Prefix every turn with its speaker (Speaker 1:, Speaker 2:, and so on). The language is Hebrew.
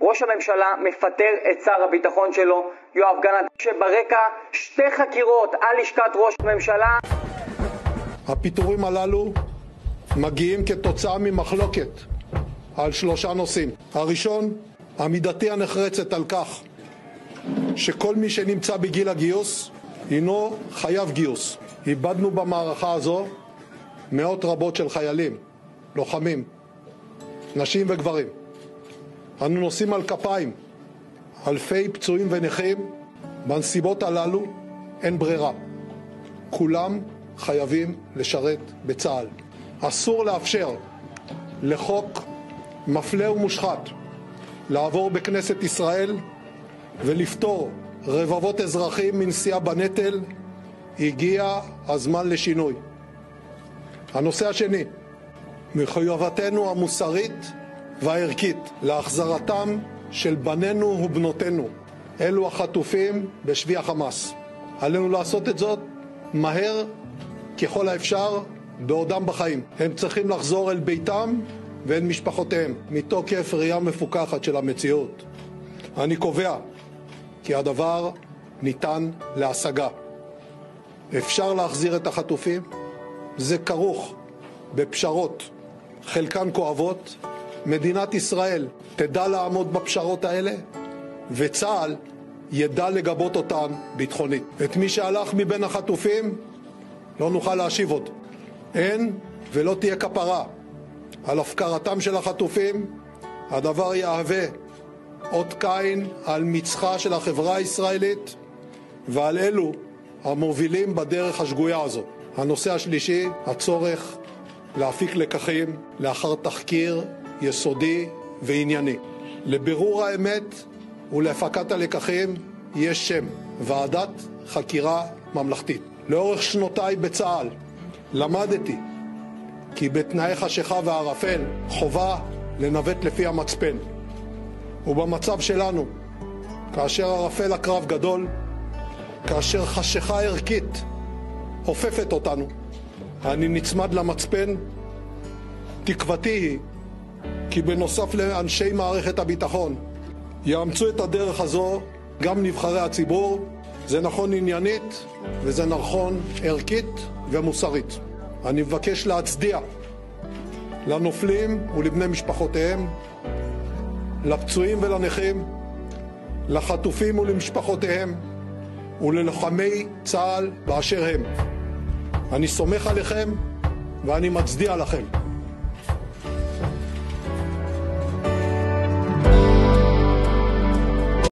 Speaker 1: ראש הממשלה מפטר את שר הביטחון שלו, יואב גלנט, שברקע שתי חקירות על לשכת ראש הממשלה.
Speaker 2: הפיטורים הללו מגיעים כתוצאה ממחלוקת על 3 נושאים. הראשון, עמידתי הנחרצת על כך שכל מי שנמצא בגיל הגיוס הינו חייב גיוס. איבדנו במערכה הזו מאות רבות של חיילים, לוחמים, נשים וגברים. אנו נושאים על כפיים אלפי פצועים ונכים. בנסיבות הללו אין ברירה. כולם חייבים לשרת בצה"ל. אסור לאפשר לחוק מפלה ומושחת לעבור בכנסת ישראל ולפטור רבבות אזרחים מנשיאה בנטל. הגיע הזמן לשינוי. הנושא השני, מחויבותנו המוסרית והערכית להחזרתם של בנינו ובנותינו, אלו החטופים בשבי החמאס. עלינו לעשות את זאת מהר ככל האפשר בעודם בחיים. הם צריכים לחזור אל ביתם ואל משפחותיהם מתוקף ראייה מפוקחת של המציאות. אני קובע כי הדבר ניתן להשגה. אפשר להחזיר את החטופים. זה כרוך בפשרות, חלקן כואבות. מדינת ישראל תדע לעמוד בפשרות האלה, וצה"ל ידע לגבות אותן ביטחונית. את מי שהלך מבין החטופים לא נוכל להשיב עוד. אין ולא תהיה כפרה על הפקרתם של החטופים. הדבר יהווה אות קין על מצחה של החברה הישראלית ועל אלו המובילים בדרך השגויה הזו. הנושא השלישי, הצורך להפיק לקחים לאחר תחקיר יסודי וענייני. לבירור האמת ולהפקת הלקחים יש שם, ועדת חקירה ממלכתית. לאורך שנותיי בצה"ל למדתי כי בתנאי חשיכה וערפל חובה לנווט לפי המצפן. ובמצב שלנו, כאשר ערפל הקרב גדול, כאשר חשיכה ערכית הופפת אותנו, אני נצמד למצפן. תקוותי היא כי בנוסף לאנשי מערכת הביטחון יאמצו את הדרך הזו גם נבחרי הציבור. זה נכון עניינית וזה נכון ערכית ומוסרית. אני מבקש להצדיע לנופלים ולבני משפחותיהם, לפצועים ולנכים, לחטופים ולמשפחותיהם וללוחמי צה"ל באשר הם. אני סומך עליכם ואני מצדיע לכם.